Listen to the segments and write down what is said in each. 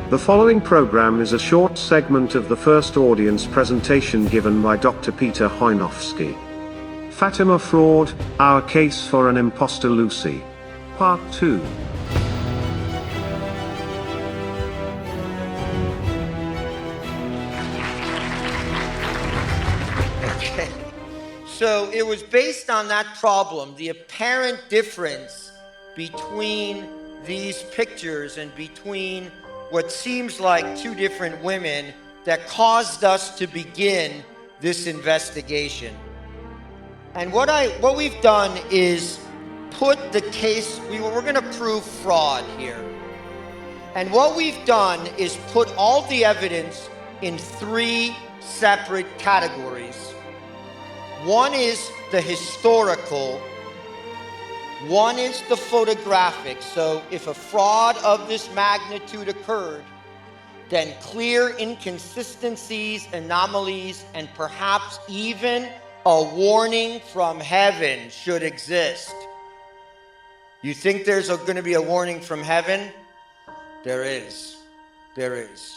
The following program is a short segment of the first audience presentation given by Dr. Peter Chojnowski. Fatima Fraud, Our Case for an Imposter Lucy. Part 2. Okay. So it was based on that problem, the apparent difference between these pictures and between what seems like two different women, that caused us to begin this investigation. And what we've done is put the case, we're going to prove fraud here. And what we've done is put all the evidence in three separate categories. One is the historical, one is the photographic. So if a fraud of this magnitude occurred, then clear inconsistencies, anomalies, and perhaps even a warning from heaven should exist. You think there's going to be a warning from heaven? There is. There is.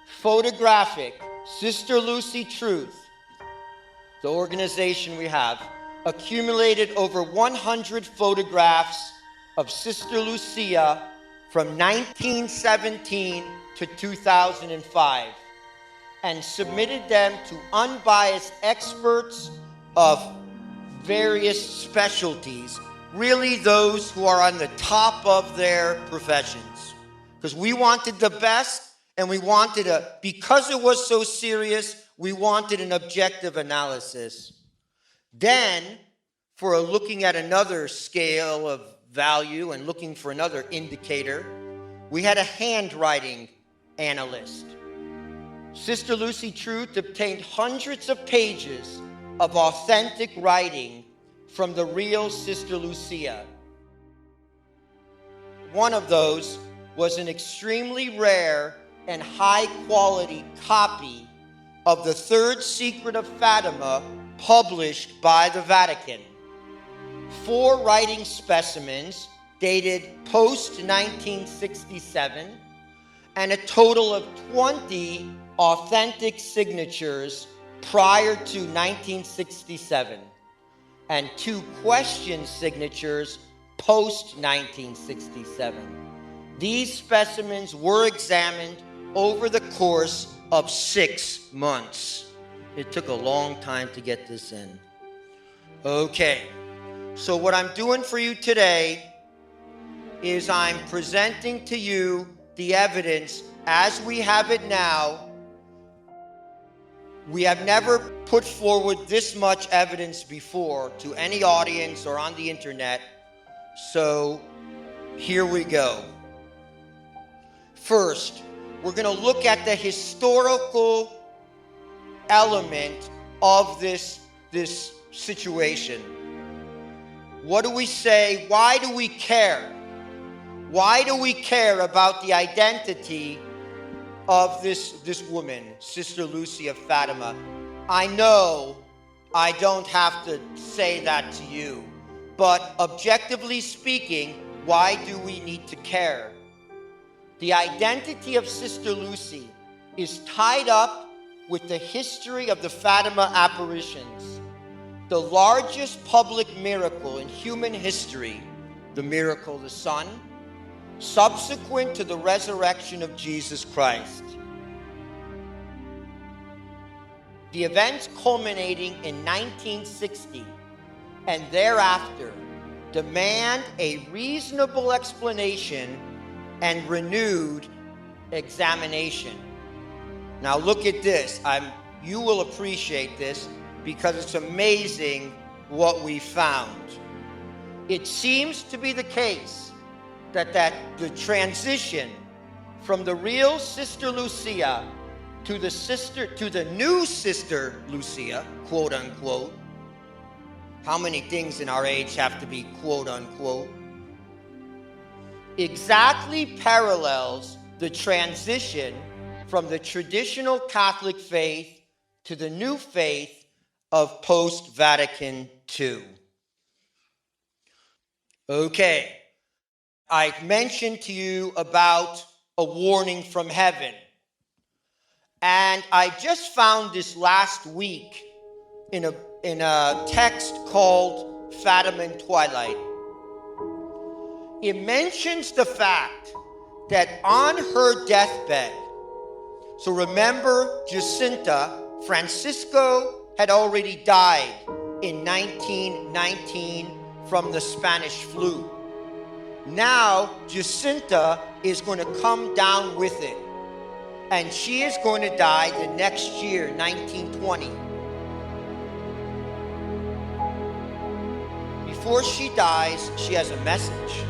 Photographic, Sister Lucy Truth, the organization we have, accumulated over 100 photographs of Sister Lucia from 1917 to 2005 and submitted them to unbiased experts of various specialties, really those who are on the top of their professions. Because we wanted the best, and we wanted because it was so serious, we wanted an objective analysis. Then, for looking at another scale of value and looking for another indicator, we had a handwriting analyst. Sister Lucy Truth obtained hundreds of pages of authentic writing from the real Sister Lucia. One of those was an extremely rare and high-quality copy of the Third Secret of Fatima, published by the Vatican. 4 writing specimens dated post-1967, and a total of 20 authentic signatures prior to 1967, and 2 question signatures post-1967. These specimens were examined over the course of 6 months. It took a long time to get this in. Okay, so what I'm doing for you today is I'm presenting to you the evidence as we have it now. We have never put forward this much evidence before to any audience or on the internet, so here we go. First, we're going to look at the historical element of this situation. What do we say? Why do we care? Why do we care about the identity of this woman, Sister Lucy of Fatima? I know I don't have to say that to you, but objectively speaking, why do we need to care? The identity of Sister Lucy is tied up with the history of the Fatima apparitions, the largest public miracle in human history, the miracle of the sun, subsequent to the resurrection of Jesus Christ. The events culminating in 1960 and thereafter demand a reasonable explanation and renewed examination. Now look at this. You will appreciate this because it's amazing what we found. It seems to be the case that the transition from the real Sister Lucia to the new Sister Lucia, quote unquote. How many things in our age have to be quote unquote? Exactly parallels the transition from the traditional Catholic faith to the new faith of post-Vatican II. Okay, I mentioned to you about a warning from heaven. And I just found this last week in a text called Fatima in Twilight. It mentions the fact that on her deathbed, so remember Jacinta, Francisco had already died in 1919 from the Spanish flu. Now Jacinta is going to come down with it, and she is going to die the next year, 1920. Before she dies, she has a message.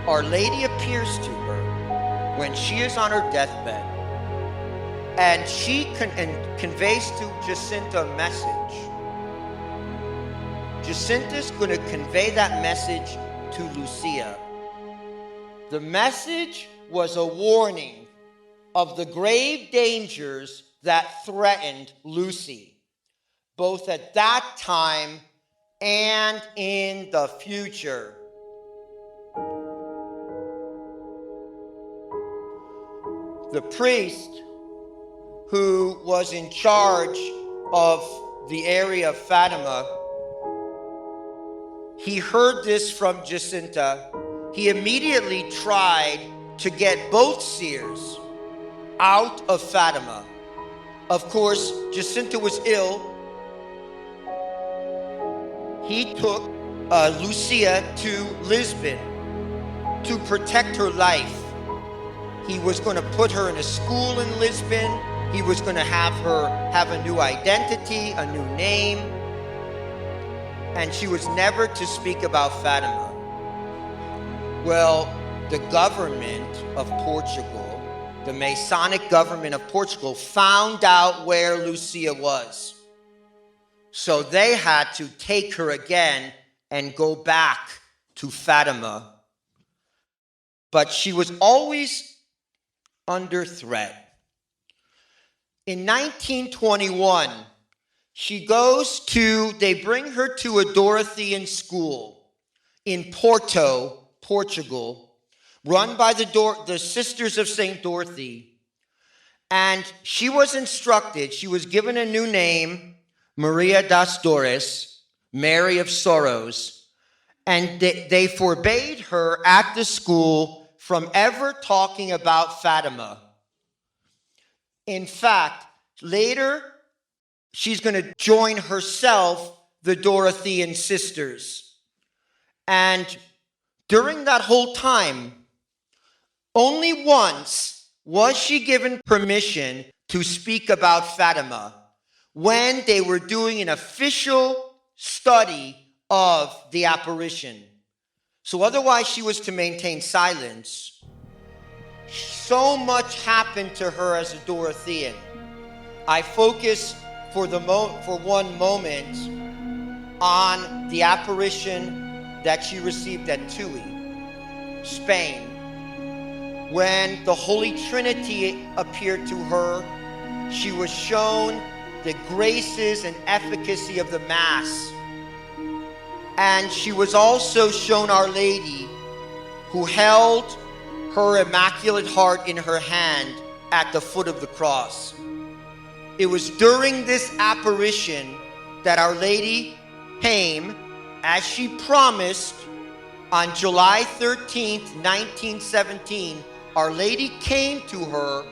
Our Lady appears to her when she is on her deathbed, and she conveys to Jacinta a message. Jacinta's going to convey that message to Lucia. The message was a warning of the grave dangers that threatened Lucy, both at that time and in the future. The priest who was in charge of the area of Fatima, he heard this from Jacinta. He immediately tried to get both seers out of Fatima. Of course, Jacinta was ill. He took Lucia to Lisbon to protect her life. He was going to put her in a school in Lisbon. He was going to have her have a new identity, a new name. And she was never to speak about Fatima. Well, the government of Portugal, the Masonic government of Portugal, found out where Lucia was. So they had to take her again and go back to Fatima. But she was always under threat. In 1921, they bring her to a Dorothean school in Porto, Portugal, run by the Sisters of St. Dorothy. And she was instructed, she was given a new name, Maria das Dores, Mary of Sorrows, and they forbade her at the school from ever talking about Fatima. In fact, later, she's going to join herself the Dorothean sisters. And during that whole time, only once was she given permission to speak about Fatima, when they were doing an official study of the apparition. So otherwise she was to maintain silence. So much happened to her as a Dorothean. I focus for one moment on the apparition that she received at Tui, Spain. When the Holy Trinity appeared to her, she was shown the graces and efficacy of the Mass. And she was also shown Our Lady, who held her Immaculate Heart in her hand at the foot of the cross. It was during this apparition that Our Lady came, as she promised, on July 13th, 1917. Our Lady came to her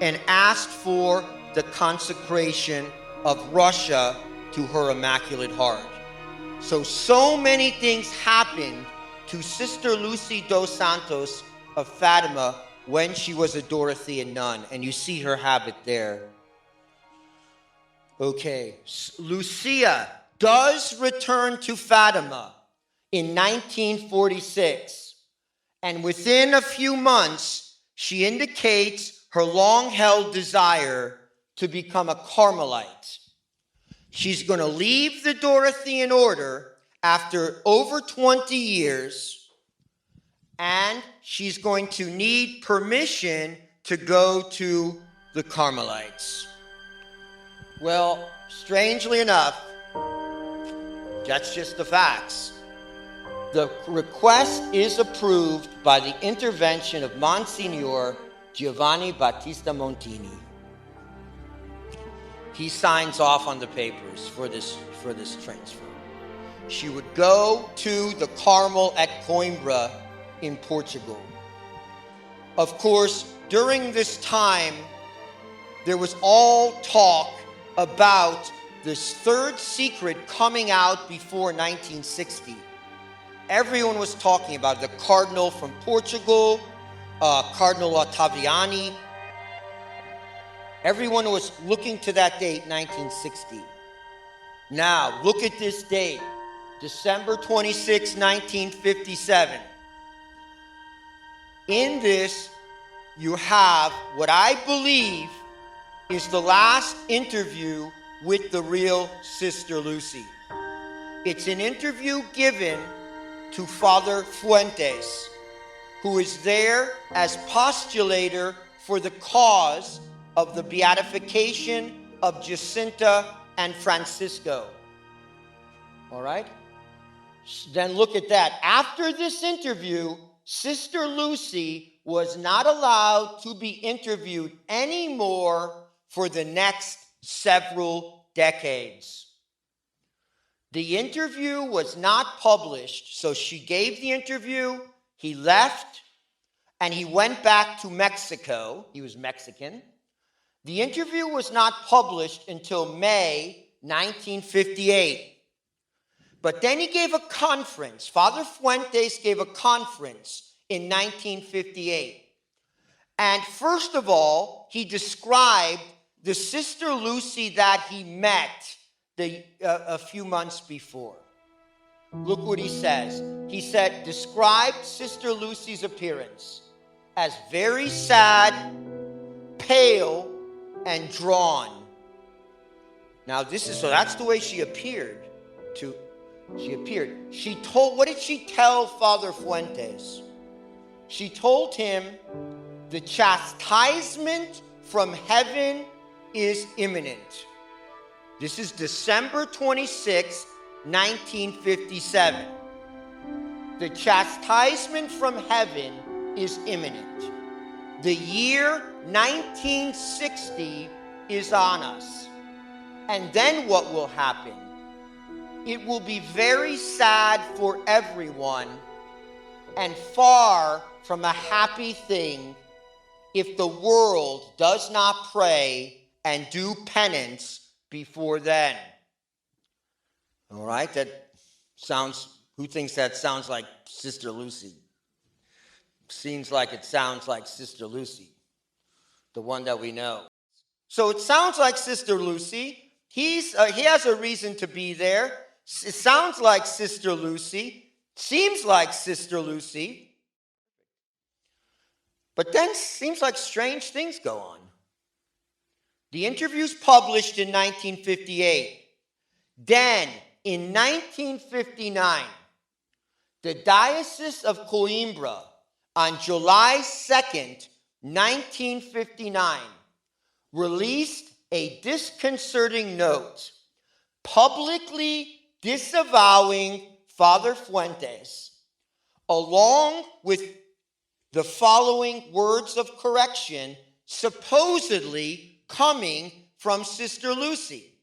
and asked for the consecration of Russia to her Immaculate Heart. So many things happened to Sister Lucy dos Santos of Fatima when she was a Dorothean nun, and you see her habit there. Okay, Lucia does return to Fatima in 1946, and within a few months, she indicates her long-held desire to become a Carmelite. She's going to leave the Dorothean order after over 20 years, and she's going to need permission to go to the Carmelites. Well, strangely enough, that's just the facts. The request is approved by the intervention of Monsignor Giovanni Battista Montini. He signs off on the papers for this transfer. She would go to the Carmel at Coimbra in Portugal. Of course, during this time, there was all talk about this third secret coming out before 1960. Everyone was talking about the cardinal from Portugal, Cardinal Ottaviani. Everyone was looking to that date, 1960. Now, look at this date, December 26, 1957. In this, you have what I believe is the last interview with the real Sister Lucy. It's an interview given to Father Fuentes, who is there as postulator for the cause of the beatification of Jacinta and Francisco. All right? Then look at that. After this interview, Sister Lucy was not allowed to be interviewed anymore for the next several decades. The interview was not published, so she gave the interview, he left, and he went back to Mexico. He was Mexican. The interview was not published until May 1958. But then he gave a conference. Father Fuentes gave a conference in 1958. And first of all, he described the Sister Lucy that he met a few months before. Look what he says. He said, described Sister Lucy's appearance as very sad, pale, and drawn. Now that's the way she appeared. What did she tell Father Fuentes? She told him the chastisement from heaven is imminent. This is December 26, 1957. The chastisement from heaven is imminent. The year 1960 is on us. And then what will happen? It will be very sad for everyone and far from a happy thing if the world does not pray and do penance before then. All right, who thinks that sounds like Sister Lucy? Seems like it sounds like Sister Lucy, the one that we know. So it sounds like Sister Lucy. He has a reason to be there. It sounds like Sister Lucy. Seems like Sister Lucy. But then seems like strange things go on. The interview's published in 1958. Then, in 1959, the Diocese of Coimbra, on July 2nd, 1959, released a disconcerting note publicly disavowing Father Fuentes, along with the following words of correction supposedly coming from Sister Lucy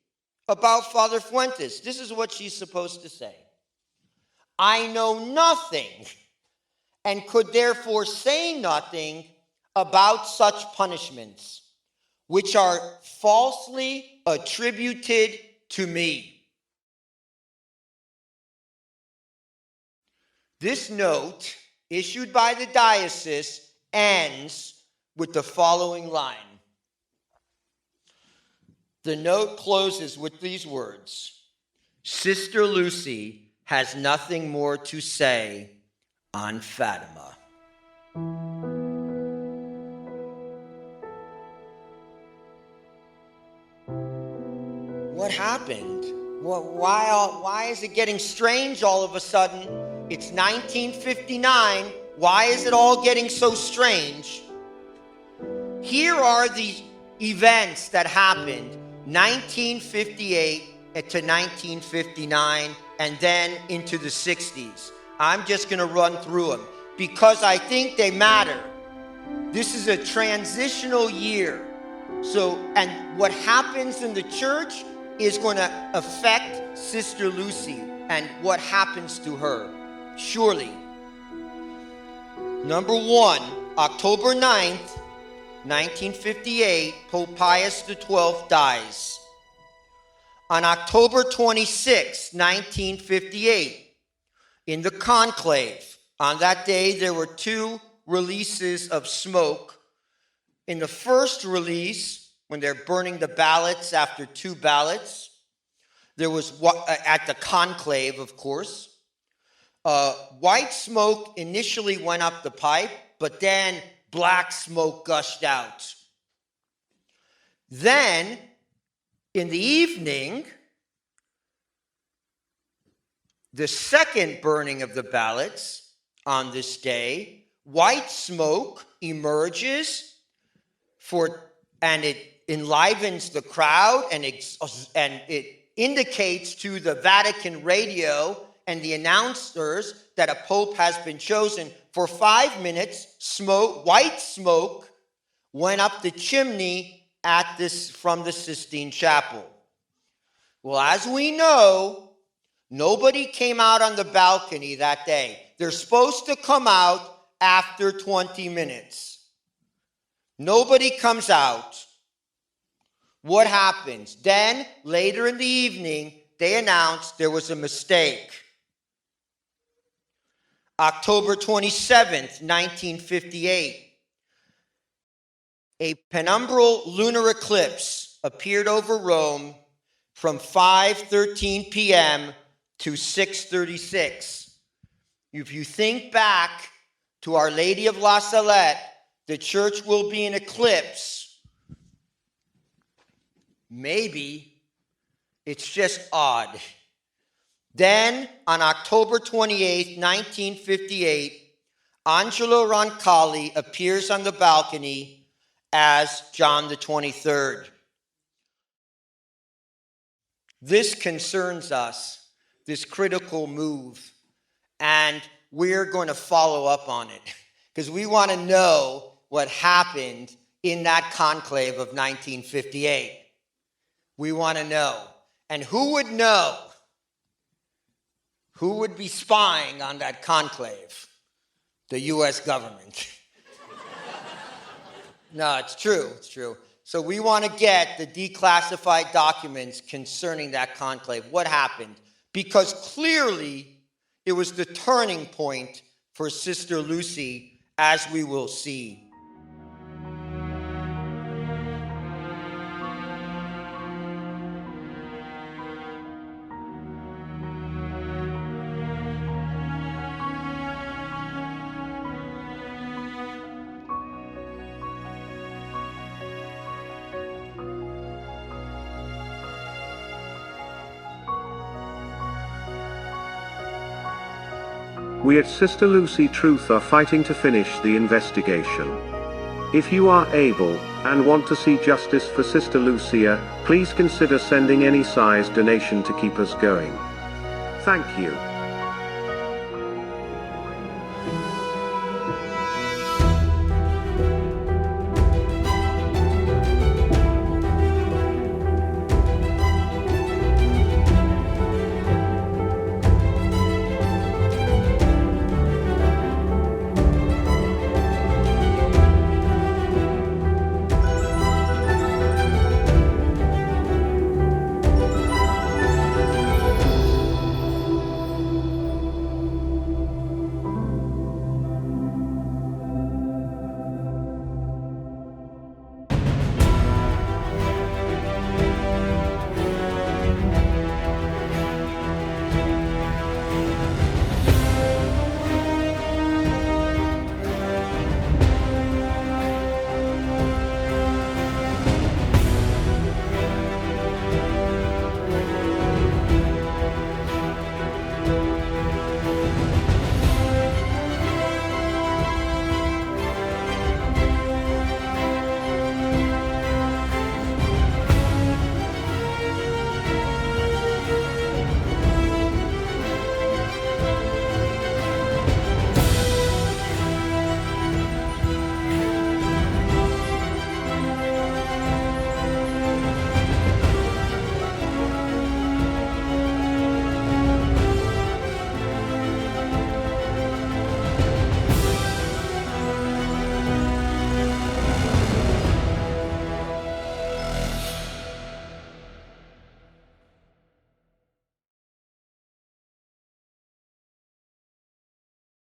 about Father Fuentes. This is what she's supposed to say. I know nothing and could therefore say nothing about such punishments, which are falsely attributed to me. This note, issued by the diocese, ends with the following line. The note closes with these words: Sister Lucy has nothing more to say on Fatima. What happened? Why is it getting strange all of a sudden? It's 1959. Why is it all getting so strange? Here are the events that happened 1958 to 1959 and then into the 60s. I'm just going to run through them because I think they matter. This is a transitional year. So, and what happens in the church is going to affect Sister Lucy and what happens to her, surely. Number one, October 9th, 1958, Pope Pius XII dies. On October 26, 1958, in the conclave, on that day there were 2 releases of smoke. In the first release, when they're burning the ballots after 2 ballots, there was, at the conclave, of course, white smoke initially went up the pipe, but then black smoke gushed out. Then, in the evening, the second burning of the ballots on this day, white smoke emerges and it enlivens the crowd, and it indicates to the Vatican radio and the announcers that a pope has been chosen. For 5 minutes, white smoke went up the chimney from the Sistine Chapel. Well, as we know, nobody came out on the balcony that day. They're supposed to come out after 20 minutes. Nobody comes out. What happens? Then, later in the evening, they announced there was a mistake. October 27th, 1958. A penumbral lunar eclipse appeared over Rome from 5:13 p.m. to 6:36. If you think back to Our Lady of La Salette, the church will be in eclipse. Maybe it's just odd. Then, on October 28, 1958, Angelo Roncalli appears on the balcony as John the 23rd. This concerns us, this critical move, and we're going to follow up on it because we want to know what happened in that conclave of 1958. We want to know. And who would know? Who would be spying on that conclave? The U.S. government. No, it's true. It's true. So we want to get the declassified documents concerning that conclave. What happened? Because clearly it was the turning point for Sister Lucy, as we will see. We at Sister Lucy Truth are fighting to finish the investigation. If you are able, and want to see justice for Sister Lucia, please consider sending any size donation to keep us going. Thank you.